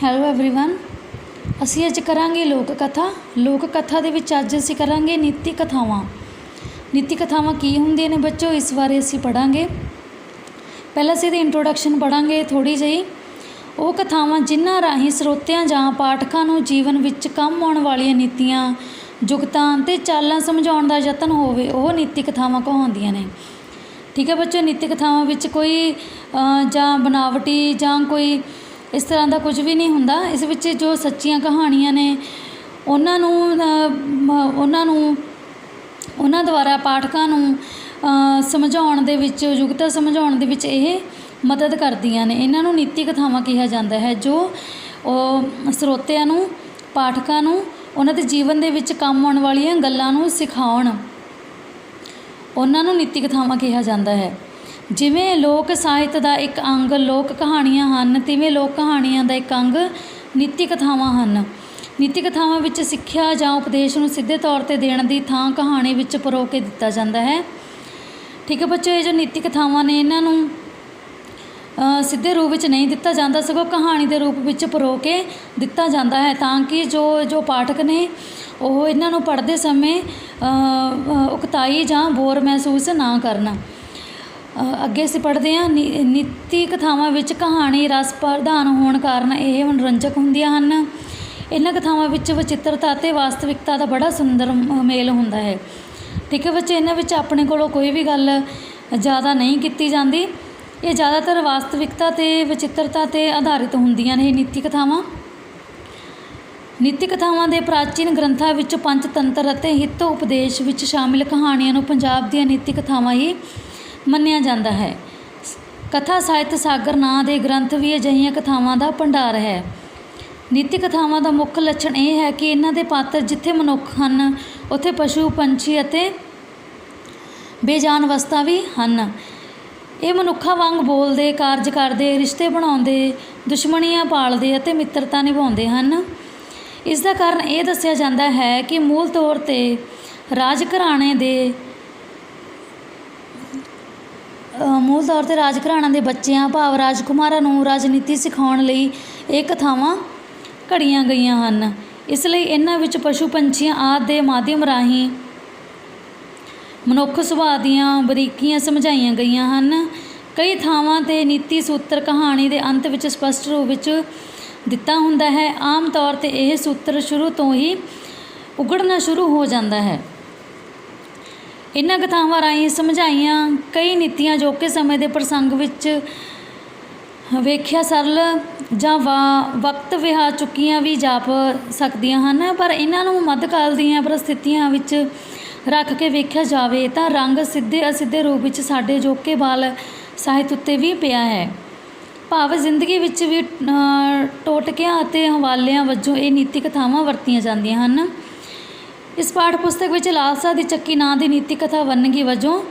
Hello everyone, ਅਸੀਂ ਅੱਜ ਕਰਾਂਗੇ ਲੋਕ ਕਥਾ ਦੇ ਵਿੱਚ ਅੱਜ ਅਸੀਂ ਕਰਾਂਗੇ ਨੀਤੀ ਕਥਾਵਾਂ। ਨੀਤੀ ਕਥਾਵਾਂ ਕੀ ਹੁੰਦੀਆਂ ਨੇ ਬੱਚੋ, ਇਸ ਬਾਰੇ ਅਸੀਂ ਪੜਾਂਗੇ। ਪਹਿਲਾਂ ਅਸੀਂ ਇਹਦੀ ਇੰਟਰੋਡਕਸ਼ਨ ਪੜਾਂਗੇ ਥੋੜੀ ਜਿਹੀ। ਉਹ ਕਥਾਵਾਂ ਜਿਨ੍ਹਾਂ ਰਾਹੀਂ ਸਰੋਤਿਆਂ ਜਾਂ ਪਾਠਕਾਂ ਨੂੰ ਜੀਵਨ ਵਿੱਚ ਕੰਮ ਆਉਣ ਵਾਲੀਆਂ ਨੀਤੀਆਂ, ਜੁਗਤਾਂ ਅਤੇ ਚਾਲਾਂ ਸਮਝਾਉਣ ਦਾ ਯਤਨ ਹੋਵੇ, ਉਹ ਨੀਤੀ ਕਥਾਵਾਂ ਕਹਾਉਂਦੀਆਂ ਨੇ। ਠੀਕ ਹੈ ਬੱਚੋ, ਨੀਤੀ ਕਥਾਵਾਂ ਵਿੱਚ ਕੋਈ ਜਾਂ ਬਨਾਵਟੀ ਜਾਂ ਕੋਈ ਇਸ ਤਰ੍ਹਾਂ ਦਾ ਕੁਝ ਵੀ ਨਹੀਂ ਹੁੰਦਾ। ਇਸ ਵਿੱਚ ਜੋ ਸੱਚੀਆਂ ਕਹਾਣੀਆਂ ਨੇ ਉਹਨਾਂ ਦੁਆਰਾ ਪਾਠਕਾਂ ਨੂੰ ਸਮਝਾਉਣ ਦੇ ਵਿੱਚ, ਯੁਗਤਾਂ ਸਮਝਾਉਣ ਦੇ ਵਿੱਚ ਇਹ ਮਦਦ ਕਰਦੀਆਂ ਨੇ। ਇਹਨਾਂ ਨੂੰ ਨੀਤੀ ਕਥਾਵਾਂ ਕਿਹਾ ਜਾਂਦਾ ਹੈ, ਜੋ ਸਰੋਤਿਆਂ ਨੂੰ, ਪਾਠਕਾਂ ਨੂੰ ਉਹਨਾਂ ਦੇ ਜੀਵਨ ਦੇ ਵਿੱਚ ਕੰਮ ਆਉਣ ਵਾਲੀਆਂ ਗੱਲਾਂ ਨੂੰ ਸਿਖਾਉਣ, ਉਹਨਾਂ ਨੂੰ ਨੀਤੀ ਕਥਾਵਾਂ ਕਿਹਾ ਜਾਂਦਾ ਹੈ। ਜਿਵੇਂ ਲੋਕ ਸਾਹਿਤ ਦਾ ਇੱਕ ਅੰਗ ਲੋਕ ਕਹਾਣੀਆਂ ਹਨ, ਤਿਵੇਂ ਲੋਕ ਕਹਾਣੀਆਂ ਦਾ ਇੱਕ ਅੰਗ ਨੀਤੀ ਕਥਾਵਾਂ ਹਨ। ਨੀਤੀ ਕਥਾਵਾਂ ਵਿੱਚ ਸਿੱਖਿਆ ਜਾਂ ਉਪਦੇਸ਼ ਨੂੰ ਸਿੱਧੇ ਤੌਰ 'ਤੇ ਦੇਣ ਦੀ ਥਾਂ ਕਹਾਣੀ ਵਿੱਚ ਪਰੋ ਕੇ ਦਿੱਤਾ ਜਾਂਦਾ ਹੈ। ਠੀਕ ਹੈ ਬੱਚੋ, ਇਹ ਜੋ ਨੀਤੀ ਕਥਾਵਾਂ ਨੇ ਇਹਨਾਂ ਨੂੰ ਸਿੱਧੇ ਰੂਪ ਵਿੱਚ ਨਹੀਂ ਦਿੱਤਾ ਜਾਂਦਾ, ਸਗੋਂ ਕਹਾਣੀ ਦੇ ਰੂਪ ਵਿੱਚ ਪਰੋ ਕੇ ਦਿੱਤਾ ਜਾਂਦਾ ਹੈ, ਤਾਂ ਕਿ ਜੋ ਪਾਠਕ ਨੇ ਉਹ ਇਹਨਾਂ ਨੂੰ ਪੜ੍ਹਦੇ ਸਮੇਂ ਉਕਤਾਈ ਜਾਂ ਬੋਰ ਮਹਿਸੂਸ ਨਾ ਕਰਨ। ਅੱਗੇ ਅਸੀਂ ਪੜ੍ਹਦੇ ਹਾਂ। ਨੀਤੀ ਕਥਾਵਾਂ ਵਿੱਚ ਕਹਾਣੀ ਰਸ ਪ੍ਰਧਾਨ ਹੋਣ ਕਾਰਨ ਇਹ ਮਨੋਰੰਜਕ ਹੁੰਦੀਆਂ ਹਨ। ਇਹਨਾਂ ਕਥਾਵਾਂ ਵਿੱਚ ਵਚਿੱਤਰਤਾ ਅਤੇ ਵਾਸਤਵਿਕਤਾ ਦਾ ਬੜਾ ਸੁੰਦਰ ਮੇਲ ਹੁੰਦਾ ਹੈ। ਠੀਕ ਹੈ ਬੱਚੇ, ਇਹਨਾਂ ਵਿੱਚ ਆਪਣੇ ਕੋਲੋਂ ਕੋਈ ਵੀ ਗੱਲ ਜ਼ਿਆਦਾ ਨਹੀਂ ਕੀਤੀ ਜਾਂਦੀ। ਇਹ ਜ਼ਿਆਦਾਤਰ ਵਾਸਤਵਿਕਤਾ ਅਤੇ ਵਚਿੱਤਰਤਾ 'ਤੇ ਆਧਾਰਿਤ ਹੁੰਦੀਆਂ ਨੇ ਇਹ ਨੀਤੀ ਕਥਾਵਾਂ। ਨੀਤੀ ਕਥਾਵਾਂ ਦੇ ਪ੍ਰਾਚੀਨ ਗ੍ਰੰਥਾਂ ਵਿੱਚ ਪੰਚਤੰਤਰ ਅਤੇ ਹਿੱਤ ਉਪਦੇਸ਼ ਵਿੱਚ ਸ਼ਾਮਿਲ ਕਹਾਣੀਆਂ ਨੂੰ ਪੰਜਾਬ ਦੀਆਂ ਨੀਤੀ ਕਥਾਵਾਂ ਹੀ ਮੰਨਿਆ ਜਾਂਦਾ ਹੈ। ਕਥਾ ਸਾਹਿਤ ਸਾਗਰ ਨਾਂ ਦੇ ਗ੍ਰੰਥ ਵੀ ਅਜਿਹੀਆਂ ਕਥਾਵਾਂ ਦਾ ਭੰਡਾਰ ਹੈ। ਨੀਤੀ ਕਥਾਵਾਂ ਦਾ ਮੁੱਖ ਲੱਛਣ ਇਹ ਹੈ ਕਿ ਇਹਨਾਂ ਦੇ ਪਾਤਰ ਜਿੱਥੇ ਮਨੁੱਖ ਹਨ, ਉੱਥੇ ਪਸ਼ੂ, ਪੰਛੀ ਅਤੇ ਬੇਜਾਨ ਵਸਤਾਂ ਵੀ ਹਨ। ਇਹ ਮਨੁੱਖਾਂ ਵਾਂਗ ਬੋਲਦੇ, ਕਾਰਜ ਕਰਦੇ, ਰਿਸ਼ਤੇ ਬਣਾਉਂਦੇ, ਦੁਸ਼ਮਣੀਆਂ ਪਾਲਦੇ ਅਤੇ ਮਿੱਤਰਤਾ ਨਿਭਾਉਂਦੇ ਹਨ। ਇਸ ਦਾ ਕਾਰਨ ਇਹ ਦੱਸਿਆ ਜਾਂਦਾ ਹੈ ਕਿ ਮੂਲ ਤੌਰ 'ਤੇ ਰਾਜ ਘਰਾਣੇ ਦੇ ਬੱਚਿਆਂ ਭਾਵ ਰਾਜਕੁਮਾਰਾਂ ਨੂੰ ਰਾਜਨੀਤੀ ਸਿਖਾਉਣ ਲਈ ਇਹ ਕਥਾਵਾਂ ਘੜੀਆਂ ਗਈਆਂ ਹਨ। ਇਸ ਲਈ ਇਹਨਾਂ ਵਿੱਚ ਪਸ਼ੂ ਪੰਛੀਆਂ ਆਦਿ ਦੇ ਮਾਧਿਅਮ ਰਾਹੀਂ ਮਨੁੱਖ ਸੁਭਾਅ ਦੀਆਂ ਬਰੀਕੀਆਂ ਸਮਝਾਈਆਂ ਗਈਆਂ ਹਨ। ਕਈ ਥਾਵਾਂ 'ਤੇ ਨੀਤੀ ਸੂਤਰ ਕਹਾਣੀ ਦੇ ਅੰਤ ਵਿੱਚ ਸਪਸ਼ਟ ਰੂਪ ਵਿੱਚ ਦਿੱਤਾ ਹੁੰਦਾ ਹੈ। ਆਮ ਤੌਰ 'ਤੇ ਇਹ ਸੂਤਰ ਸ਼ੁਰੂ ਤੋਂ ਹੀ ਉਗੜਨਾ ਸ਼ੁਰੂ ਹੋ ਜਾਂਦਾ ਹੈ। ਇਹਨਾਂ ਕਥਾਵਾਂ ਰਾਹੀਂ ਸਮਝਾਈਆਂ ਕਈ ਨੀਤੀਆਂ ਅਜੋਕੇ ਸਮੇਂ ਦੇ ਪ੍ਰਸੰਗ ਵਿੱਚ ਵੇਖਿਆ ਸਰਲ ਜਾਂ ਵਕਤ ਵਿਹਾ ਚੁੱਕੀਆਂ ਵੀ ਜਾਪ ਸਕਦੀਆਂ ਹਨ, ਪਰ ਇਹਨਾਂ ਨੂੰ ਮੱਧਕਾਲ ਦੀਆਂ ਪਰਿਸਥਿਤੀਆਂ ਵਿੱਚ ਰੱਖ ਕੇ ਵੇਖਿਆ ਜਾਵੇ ਤਾਂ ਰੰਗ ਸਿੱਧੇ ਅਸਿੱਧੇ ਰੂਪ ਵਿੱਚ ਸਾਡੇ ਅਜੋਕੇ ਬਾਲ ਸਾਹਿਤ ਉੱਤੇ ਵੀ ਪਿਆ ਹੈ। ਭਾਵ ਜ਼ਿੰਦਗੀ ਵਿੱਚ ਵੀ ਟੋਟਕਿਆਂ ਅਤੇ ਹਵਾਲਿਆਂ ਵਜੋਂ ਇਹ ਨੀਤੀ ਕਥਾਵਾਂ ਵਰਤੀਆਂ ਜਾਂਦੀਆਂ ਹਨ। ਇਸ ਪਾਠ ਪੁਸਤਕ ਵਿੱਚ ਲਾਲਸਾ ਦੀ ਚੱਕੀ ਨਾਂ ਦੀ ਨੀਤੀ ਕਥਾ ਵੰਨਗੀ ਵਜੋਂ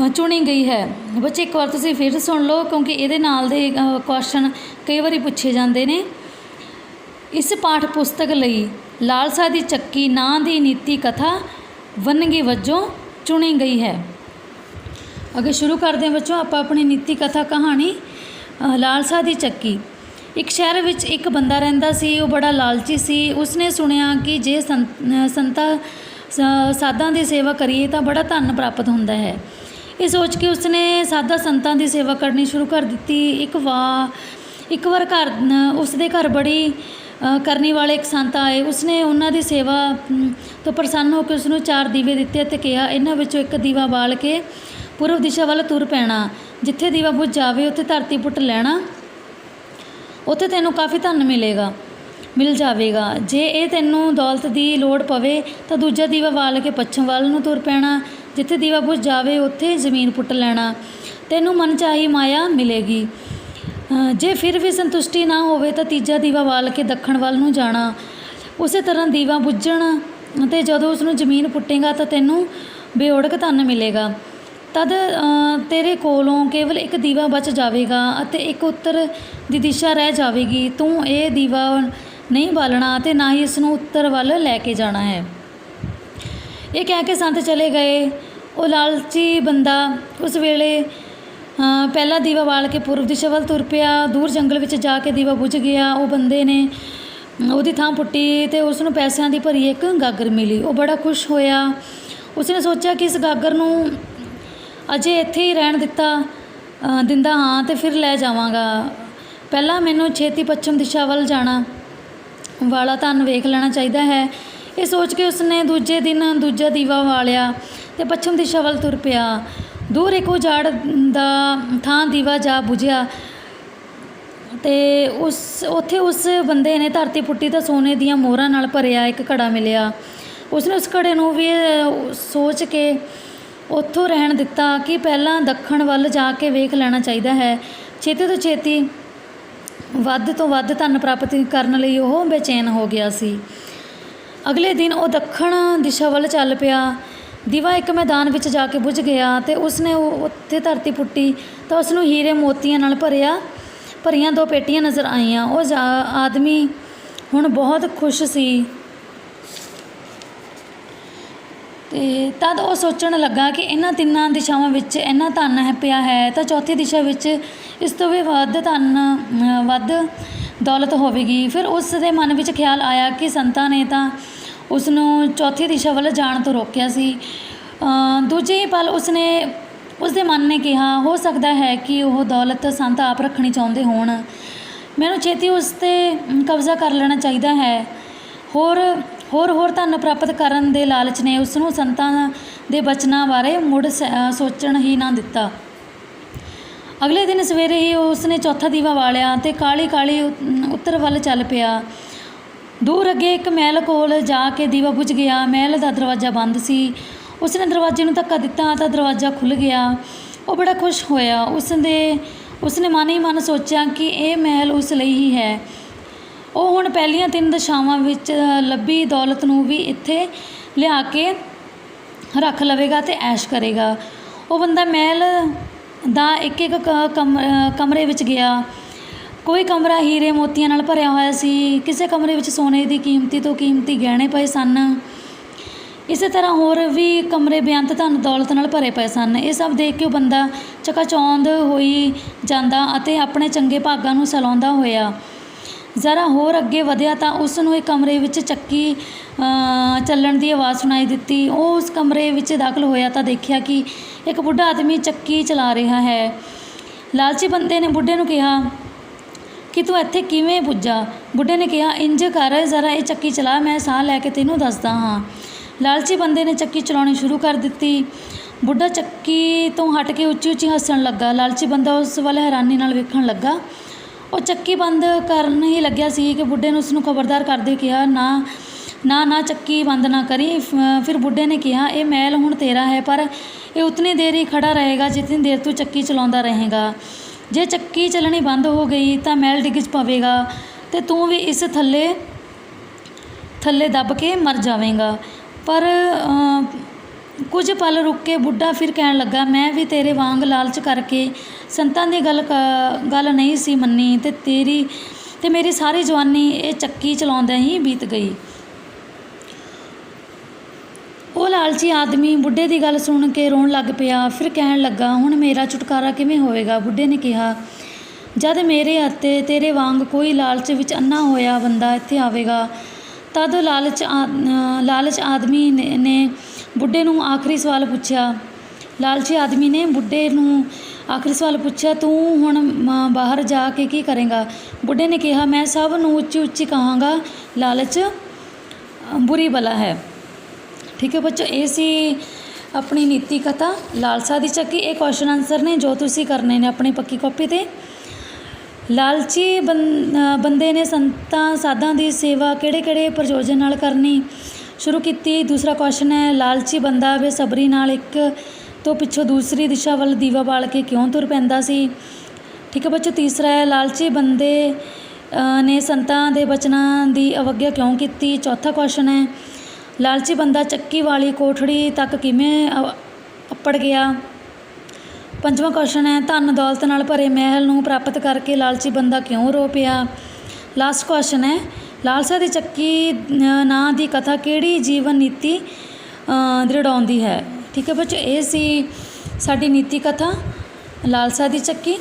ਚੁਣੀ ਗਈ ਹੈ। ਬੱਚੇ ਇੱਕ ਵਾਰ ਤੁਸੀਂ ਫਿਰ ਸੁਣ ਲਓ, ਕਿਉਂਕਿ ਇਹਦੇ ਨਾਲ ਦੇ ਕੁਐਸਚਨ ਕਈ ਵਾਰੀ ਪੁੱਛੇ ਜਾਂਦੇ ਨੇ। ਇਸ ਪਾਠ ਪੁਸਤਕ ਲਈ ਲਾਲਸਾ ਦੀ ਚੱਕੀ ਨਾਂ ਦੀ ਨੀਤੀ ਕਥਾ ਵੰਨਗੀ ਵਜੋਂ ਚੁਣੀ ਗਈ ਹੈ। ਅੱਗੇ ਸ਼ੁਰੂ ਕਰਦੇ ਹਾਂ ਬੱਚੋ ਆਪਾਂ ਆਪਣੀ ਨੀਤੀ ਕਥਾ ਕਹਾਣੀ। ਲਾਲਸਾ ਦੀ ਚੱਕੀ। ਇੱਕ ਸ਼ਹਿਰ ਵਿੱਚ ਇੱਕ ਬੰਦਾ ਰਹਿੰਦਾ ਸੀ। ਉਹ ਬੜਾ ਲਾਲਚੀ ਸੀ। ਉਸਨੇ ਸੁਣਿਆ ਕਿ ਜੇ ਸਾਧਾਂ ਦੀ ਸੇਵਾ ਕਰੀਏ ਤਾਂ ਬੜਾ ਧਨ ਪ੍ਰਾਪਤ ਹੁੰਦਾ ਹੈ। ਇਹ ਸੋਚ ਕੇ ਉਸਨੇ ਸਾਧਾ ਸੰਤਾਂ ਦੀ ਸੇਵਾ ਕਰਨੀ ਸ਼ੁਰੂ ਕਰ ਦਿੱਤੀ। ਇੱਕ ਵਾਰ ਉਸਦੇ ਘਰ ਬੜੀ ਕਰਨੀ ਵਾਲੇ ਇੱਕ ਸੰਤ ਆਏ। ਉਸਨੇ ਉਹਨਾਂ ਦੀ ਸੇਵਾ ਤੋਂ ਪ੍ਰਸੰਨ ਹੋ ਕੇ ਉਸਨੂੰ 4 ਦੀਵੇ ਦਿੱਤੇ ਅਤੇ ਕਿਹਾ, ਇਹਨਾਂ ਵਿੱਚੋਂ ਇੱਕ ਦੀਵਾ ਬਾਲ ਕੇ ਪੂਰਬ ਦਿਸ਼ਾ ਵੱਲ ਤੁਰ ਪੈਣਾ। ਜਿੱਥੇ ਦੀਵਾ ਬੁੱਝ ਜਾਵੇ ਉੱਥੇ ਧਰਤੀ ਪੁੱਟ ਲੈਣਾ, ਉੱਥੇ ਤੈਨੂੰ ਕਾਫੀ ਧਨ ਮਿਲ ਜਾਵੇਗਾ। ਜੇ ਇਹ ਤੈਨੂੰ ਦੌਲਤ ਦੀ ਲੋੜ ਪਵੇ ਤਾਂ ਦੂਜਾ ਦੀਵਾ ਬਾਲ ਕੇ ਪੱਛਮ ਵੱਲ ਨੂੰ ਤੁਰ ਪੈਣਾ। ਜਿੱਥੇ ਦੀਵਾ ਬੁੱਝ ਜਾਵੇ ਉੱਥੇ ਜ਼ਮੀਨ ਪੁੱਟ ਲੈਣਾ, ਤੈਨੂੰ ਮਨਚਾਹੀ ਮਾਇਆ ਮਿਲੇਗੀ। ਜੇ ਫਿਰ ਵੀ ਸੰਤੁਸ਼ਟੀ ਨਾ ਹੋਵੇ ਤਾਂ ਤੀਜਾ ਦੀਵਾ ਬਾਲ ਕੇ ਦੱਖਣ ਵੱਲ ਨੂੰ ਜਾਣਾ। ਉਸੇ ਤਰ੍ਹਾਂ ਦੀਵਾ ਬੁੱਝਣ ਅਤੇ ਜਦੋਂ ਉਸਨੂੰ ਜ਼ਮੀਨ ਪੁੱਟੇਗਾ ਤਾਂ ਤੈਨੂੰ ਬੇਓੜਕ ਧਨ ਮਿਲੇਗਾ। ਤਦ ਤੇਰੇ ਕੋਲੋਂ ਕੇਵਲ ਇੱਕ ਦੀਵਾ ਬਚ ਜਾਵੇਗਾ ਅਤੇ ਇੱਕ ਉੱਤਰ ਦੀ ਦਿਸ਼ਾ ਰਹਿ ਜਾਵੇਗੀ। ਤੂੰ ਇਹ ਦੀਵਾ ਨਹੀਂ ਬਾਲਣਾ ਅਤੇ ਨਾ ਹੀ ਇਸ ਨੂੰ ਉੱਤਰ ਵੱਲ ਲੈ ਕੇ ਜਾਣਾ ਹੈ। ਇਹ ਕਹਿ ਕੇ ਸੰਤ ਚਲੇ ਗਏ। ਉਹ ਲਾਲਚੀ ਬੰਦਾ ਉਸ ਵੇਲੇ ਪਹਿਲਾ ਦੀਵਾ ਬਾਲ ਕੇ ਪੂਰਬ ਦਿਸ਼ਾ ਵੱਲ ਤੁਰ ਪਿਆ। ਦੂਰ ਜੰਗਲ ਵਿੱਚ ਜਾ ਕੇ ਦੀਵਾ ਬੁਝ ਗਿਆ। ਉਹ ਬੰਦੇ ਨੇ ਉਹਦੀ ਥਾਂ ਪੁੱਟੀ ਅਤੇ ਉਸ ਨੂੰ ਪੈਸਿਆਂ ਦੀ ਭਰੀ ਇੱਕ ਗਾਗਰ ਮਿਲੀ। ਉਹ ਬੜਾ ਖੁਸ਼ ਹੋਇਆ। ਉਸਨੇ ਸੋਚਿਆ ਕਿ ਇਸ ਗਾਗਰ ਨੂੰ ਅਜੇ ਇੱਥੇ ਹੀ ਰਹਿਣ ਦਿੰਦਾ ਹਾਂ ਅਤੇ ਫਿਰ ਲੈ ਜਾਵਾਂਗਾ। ਪਹਿਲਾਂ ਮੈਨੂੰ ਛੇਤੀ ਪੱਛਮ ਦਿਸ਼ਾ ਵੱਲ ਜਾਣਾ ਵਾਲਾ ਧਨ ਵੇਖ ਲੈਣਾ ਚਾਹੀਦਾ ਹੈ। ਇਹ ਸੋਚ ਕੇ ਉਸਨੇ ਦੂਜੇ ਦਿਨ ਦੂਜਾ ਦੀਵਾ ਬਾਲਿਆ ਅਤੇ ਪੱਛਮ ਦਿਸ਼ਾ ਵੱਲ ਤੁਰ ਪਿਆ। ਦੂਰ ਇੱਕ ਉਜਾੜ ਦਾ ਥਾਂ ਦੀਵਾ ਜਾ ਬੁਝਿਆ ਅਤੇ ਉੱਥੇ ਉਸ ਬੰਦੇ ਨੇ ਧਰਤੀ ਪੁੱਟੀ ਤਾਂ ਸੋਨੇ ਦੀਆਂ ਮੋਹਰਾਂ ਨਾਲ ਭਰਿਆ ਇੱਕ ਘੜਾ ਮਿਲਿਆ। ਉਸਨੇ ਉਸ ਘੜੇ ਨੂੰ ਵੀ ਸੋਚ ਕੇ ਉੱਥੋਂ ਰਹਿਣ ਦਿੱਤਾ ਕਿ ਪਹਿਲਾਂ ਦੱਖਣ ਵੱਲ ਜਾ ਕੇ ਵੇਖ ਲੈਣਾ ਚਾਹੀਦਾ ਹੈ। ਛੇਤੀ ਤੋਂ ਛੇਤੀ ਵੱਧ ਤੋਂ ਵੱਧ ਧਨ ਪ੍ਰਾਪਤ ਕਰਨ ਲਈ ਉਹ ਬੇਚੈਨ ਹੋ ਗਿਆ ਸੀ। ਅਗਲੇ ਦਿਨ ਉਹ ਦੱਖਣ ਦਿਸ਼ਾ ਵੱਲ ਚੱਲ ਪਿਆ। ਦੀਵਾ ਇੱਕ ਮੈਦਾਨ ਵਿੱਚ ਜਾ ਕੇ ਬੁਝ ਗਿਆ ਅਤੇ ਉਸਨੇ ਉੱਥੇ ਧਰਤੀ ਪੁੱਟੀ ਤਾਂ ਉਸਨੂੰ ਹੀਰੇ ਮੋਤੀਆਂ ਨਾਲ ਭਰੀਆਂ 2 ਪੇਟੀਆਂ ਨਜ਼ਰ ਆਈਆਂ। ਉਹ ਆਦਮੀ ਹੁਣ ਬਹੁਤ ਖੁਸ਼ ਸੀ ਅਤੇ ਤਦ ਉਹ ਸੋਚਣ ਲੱਗਾ ਕਿ ਇਹਨਾਂ 3 ਦਿਸ਼ਾਵਾਂ ਵਿੱਚ ਇੰਨਾ ਧਨ ਪਿਆ ਹੈ ਤਾਂ ਚੌਥੀ ਦਿਸ਼ਾ ਵਿੱਚ ਇਸ ਤੋਂ ਵੀ ਵੱਧ ਦੌਲਤ ਹੋਵੇਗੀ। ਫਿਰ ਉਸ ਦੇ ਮਨ ਵਿੱਚ ਖਿਆਲ ਆਇਆ ਕਿ ਸੰਤਾਂ ਨੇ ਤਾਂ ਉਸ ਨੂੰ ਚੌਥੀ ਦਿਸ਼ਾ ਵੱਲ ਜਾਣ ਤੋਂ ਰੋਕਿਆ ਸੀ। ਦੂਜੇ ਹੀ ਪਲ ਉਸਦੇ ਮਨ ਨੇ ਕਿਹਾ, ਹੋ ਸਕਦਾ ਹੈ ਕਿ ਉਹ ਦੌਲਤ ਸੰਤ ਆਪ ਰੱਖਣੀ ਚਾਹੁੰਦੇ ਹੋਣ। ਮੈਨੂੰ ਛੇਤੀ ਉਸ 'ਤੇ ਕਬਜ਼ਾ ਕਰ ਲੈਣਾ ਚਾਹੀਦਾ ਹੈ। ਹੋਰ ਧਨ ਪ੍ਰਾਪਤ ਕਰਨ ਦੇ ਲਾਲਚ ਨੇ ਉਸ ਨੂੰ ਸੰਤਾਂ ਦੇ ਬਚਨਾਂ ਬਾਰੇ ਮੁੜ ਸੋਚਣ ਹੀ ਨਾ ਦਿੱਤਾ। ਅਗਲੇ ਦਿਨ ਸਵੇਰੇ ਹੀ ਉਸਨੇ ਚੌਥਾ ਦੀਵਾ ਬਾਲਿਆ ਅਤੇ ਕਾਹਲੀ ਉੱਤਰ ਵੱਲ ਚੱਲ ਪਿਆ। ਦੂਰ ਅੱਗੇ ਇੱਕ ਮਹਿਲ ਕੋਲ ਜਾ ਕੇ ਦੀਵਾ ਬੁਝ ਗਿਆ। ਮਹਿਲ ਦਾ ਦਰਵਾਜ਼ਾ ਬੰਦ ਸੀ। ਉਸਨੇ ਦਰਵਾਜ਼ੇ ਨੂੰ ਧੱਕਾ ਦਿੱਤਾ ਤਾਂ ਦਰਵਾਜ਼ਾ ਖੁੱਲ੍ਹ ਗਿਆ। ਉਹ ਬੜਾ ਖੁਸ਼ ਹੋਇਆ। ਉਸਨੇ ਮਨ ਹੀ ਮਨ ਸੋਚਿਆ ਕਿ ਇਹ ਮਹਿਲ ਉਸ ਲਈ ਹੀ ਹੈ। ਉਹ ਹੁਣ ਪਹਿਲੀਆਂ 3 ਦਿਸ਼ਾਵਾਂ ਵਿੱਚ ਲੱਭੀ ਦੌਲਤ ਨੂੰ ਵੀ ਇੱਥੇ ਲਿਆ ਕੇ ਰੱਖ ਲਵੇਗਾ ਅਤੇ ਐਸ਼ ਕਰੇਗਾ। ਉਹ ਬੰਦਾ ਮਹਿਲ ਦਾ ਇੱਕ ਕਮਰੇ ਵਿੱਚ ਗਿਆ। ਕੋਈ ਕਮਰਾ ਹੀਰੇ ਮੋਤੀਆਂ ਨਾਲ ਭਰਿਆ ਹੋਇਆ ਸੀ। ਕਿਸੇ ਕਮਰੇ ਵਿੱਚ ਸੋਨੇ ਦੀ ਕੀਮਤੀ ਤੋਂ ਕੀਮਤੀ ਗਹਿਣੇ ਪਏ ਸਨ। ਇਸੇ ਤਰ੍ਹਾਂ ਹੋਰ ਵੀ ਕਮਰੇ ਬੇਅੰਤ ਧਨ ਦੌਲਤ ਨਾਲ ਭਰੇ ਪਏ ਸਨ। ਇਹ ਸਭ ਦੇਖ ਕੇ ਉਹ ਬੰਦਾ ਚਕਾਚੌਂਧ ਹੋਈ ਜਾਂਦਾ ਅਤੇ ਆਪਣੇ ਚੰਗੇ ਭਾਗਾਂ ਨੂੰ ਸਲਾਹੁੰਦਾ ਹੋਇਆ ਜ਼ਰਾ ਹੋਰ ਅੱਗੇ ਵਧਿਆ ਤਾਂ ਉਸ ਨੂੰ ਇੱਕ ਕਮਰੇ ਵਿੱਚ ਚੱਕੀ ਚੱਲਣ ਦੀ ਆਵਾਜ਼ ਸੁਣਾਈ ਦਿੱਤੀ। ਉਹ ਉਸ ਕਮਰੇ ਵਿੱਚ ਦਾਖਲ ਹੋਇਆ ਤਾਂ ਦੇਖਿਆ ਕਿ ਇੱਕ ਬੁੱਢਾ ਆਦਮੀ ਚੱਕੀ ਚਲਾ ਰਿਹਾ ਹੈ। ਲਾਲਚੀ ਬੰਦੇ ਨੇ ਬੁੱਢੇ ਨੂੰ ਕਿਹਾ ਕਿ ਤੂੰ ਇੱਥੇ ਕਿਵੇਂ ਪੁੱਜਾ? ਬੁੱਢੇ ਨੇ ਕਿਹਾ, ਇੰਝ ਕਰ ਜ਼ਰਾ ਇਹ ਚੱਕੀ ਚਲਾ, ਮੈਂ ਸਾਹ ਲੈ ਕੇ ਤੈਨੂੰ ਦੱਸਦਾ ਹਾਂ। ਲਾਲਚੀ ਬੰਦੇ ਨੇ ਚੱਕੀ ਚਲਾਉਣੀ ਸ਼ੁਰੂ ਕਰ ਦਿੱਤੀ। ਬੁੱਢਾ ਚੱਕੀ ਤੋਂ ਹਟ ਕੇ ਉੱਚੀ ਉੱਚੀ ਹੱਸਣ ਲੱਗਾ। ਲਾਲਚੀ ਬੰਦਾ ਉਸ ਵੱਲ ਹੈਰਾਨੀ ਨਾਲ ਵੇਖਣ ਲੱਗਾ। ਉਹ ਚੱਕੀ ਬੰਦ ਕਰਨ ਹੀ ਲੱਗਿਆ ਸੀ ਕਿ ਬੁੱਢੇ ਨੇ ਉਸ ਨੂੰ ਖਬਰਦਾਰ ਕਰਦੇ ਕਿਹਾ, ਨਾ ਚੱਕੀ ਬੰਦ ਨਾ ਕਰੀ। ਫਿਰ ਬੁੱਢੇ ਨੇ ਕਿਹਾ, ਇਹ ਮਹਿਲ ਹੁਣ ਤੇਰਾ ਹੈ, ਪਰ ਇਹ ਉਤਨੀ ਦੇਰ ਹੀ ਖੜਾ ਰਹੇਗਾ ਜਿਤਨੀ ਦੇਰ ਤੂੰ ਚੱਕੀ ਚਲਾਉਂਦਾ ਰਹੇਗਾ। ਜੇ ਚੱਕੀ ਚੱਲਣੀ ਬੰਦ ਹੋ ਗਈ ਤਾਂ ਮਹਿਲ ਡਿੱਗ ਪਵੇਗਾ ਅਤੇ ਤੂੰ ਵੀ ਇਸ ਥੱਲੇ ਦੱਬ ਕੇ ਮਰ ਜਾਵੇਂਗਾ। ਪਰ ਕੁਝ ਪਲ ਰੁਕ ਕੇ ਬੁੱਢਾ ਫਿਰ ਕਹਿਣ ਲੱਗਾ, ਮੈਂ ਵੀ ਤੇਰੇ ਵਾਂਗ ਲਾਲਚ ਕਰਕੇ ਸੰਤਾਂ ਦੀ ਗੱਲ ਨਹੀਂ ਸੀ ਮੰਨੀ ਅਤੇ ਮੇਰੀ ਸਾਰੀ ਜਵਾਨੀ ਇਹ ਚੱਕੀ ਚਲਾਉਂਦਿਆਂ ਹੀ ਬੀਤ ਗਈ। ਉਹ ਲਾਲਚੀ ਆਦਮੀ ਬੁੱਢੇ ਦੀ ਗੱਲ ਸੁਣ ਕੇ ਰੋਣ ਲੱਗ ਪਿਆ। ਫਿਰ ਕਹਿਣ ਲੱਗਾ, ਹੁਣ ਮੇਰਾ ਛੁਟਕਾਰਾ ਕਿਵੇਂ ਹੋਵੇਗਾ? ਬੁੱਢੇ ਨੇ ਕਿਹਾ, ਜਦ ਮੇਰੇ ਅਤੇ ਤੇਰੇ ਵਾਂਗ ਕੋਈ ਲਾਲਚ ਵਿੱਚ ਅੰਨਾ ਹੋਇਆ ਬੰਦਾ ਇੱਥੇ ਆਵੇਗਾ ਤਦ ਲਾਲਚ ਆਦਮੀ ਨੇ ਬੁੱਢੇ ਨੂੰ ਆਖਰੀ ਸਵਾਲ ਪੁੱਛਿਆ। ਲਾਲਚੀ ਆਦਮੀ ਨੇ ਬੁੱਢੇ ਨੂੰ ਆਖਰੀ ਸਵਾਲ ਪੁੱਛਿਆ, ਤੂੰ ਹੁਣ ਬਾਹਰ ਜਾ ਕੇ ਕੀ ਕਰੇਗਾ? ਬੁੱਢੇ ਨੇ ਕਿਹਾ, ਮੈਂ ਸਭ ਨੂੰ ਉੱਚੀ ਉੱਚੀ ਕਹਾਂਗਾ, ਲਾਲਚ ਬੁਰੀ ਬਲਾ ਹੈ। ਠੀਕ ਹੈ ਬੱਚੋ, ਇਹ ਸੀ ਆਪਣੀ ਨੀਤੀ ਕਥਾ ਲਾਲਸਾ ਦੀ ਚੱਕੀ। ਇਹ ਕੁਐਸਚਨ ਆਨਸਰ ਨੇ ਜੋ ਤੁਸੀਂ ਕਰਨੇ ਨੇ ਆਪਣੀ ਪੱਕੀ ਕਾਪੀ 'ਤੇ। ਲਾਲਚੀ ਬੰਦੇ ਨੇ ਸੰਤਾਂ ਸਾਧਾਂ ਦੀ ਸੇਵਾ ਕਿਹੜੇ ਪ੍ਰਯੋਜਨ ਨਾਲ ਕਰਨੀ ਸ਼ੁਰੂ ਕੀਤੀ? ਦੂਸਰਾ ਕੁਐਸਚਨ ਹੈ, ਲਾਲਚੀ ਬੰਦਾ ਬੇਸਬਰੀ ਨਾਲ ਇੱਕ ਤੋਂ ਪਿੱਛੋਂ ਦੂਸਰੀ ਦਿਸ਼ਾ ਵੱਲ ਦੀਵਾ ਬਾਲ ਕੇ ਕਿਉਂ ਤੁਰ ਪੈਂਦਾ ਸੀ? ਠੀਕ ਹੈ ਬੱਚੋ। ਤੀਸਰਾ ਹੈ, ਲਾਲਚੀ ਬੰਦੇ ਨੇ ਸੰਤਾਂ ਦੇ ਬਚਨਾਂ ਦੀ ਅਵੱਗਿਆ ਕਿਉਂ ਕੀਤੀ? ਚੌਥਾ ਕੁਐਸਚਨ ਹੈ, ਲਾਲਚੀ ਬੰਦਾ ਚੱਕੀ ਵਾਲੀ ਕੋਠੜੀ ਤੱਕ ਕਿਵੇਂ ਅੱਪੜ ਗਿਆ? ਪੰਜਵਾਂ ਕੁਐਸਚਨ ਹੈ, ਧਨ ਦੌਲਤ ਨਾਲ ਭਰੇ ਮਹਿਲ ਨੂੰ ਪ੍ਰਾਪਤ ਕਰਕੇ ਲਾਲਚੀ ਬੰਦਾ ਕਿਉਂ ਰੋ ਪਿਆ? ਲਾਸਟ ਕੁਐਸਚਨ ਹੈ, ਲਾਲਸਾ ਦੀ ਚੱਕੀ ਨਾਂ ਦੀ ਕਥਾ ਕਿਹੜੀ ਜੀਵਨ ਨੀਤੀ ਦ੍ਰਿੜਾਉਂਦੀ ਹੈ? ਠੀਕ ਹੈ ਬੱਚੋ, ਇਹ ਸੀ ਸਾਡੀ ਨੀਤੀ ਕਥਾ। ਲਾਲਸਾ ਦੀ ਚੱਕੀ,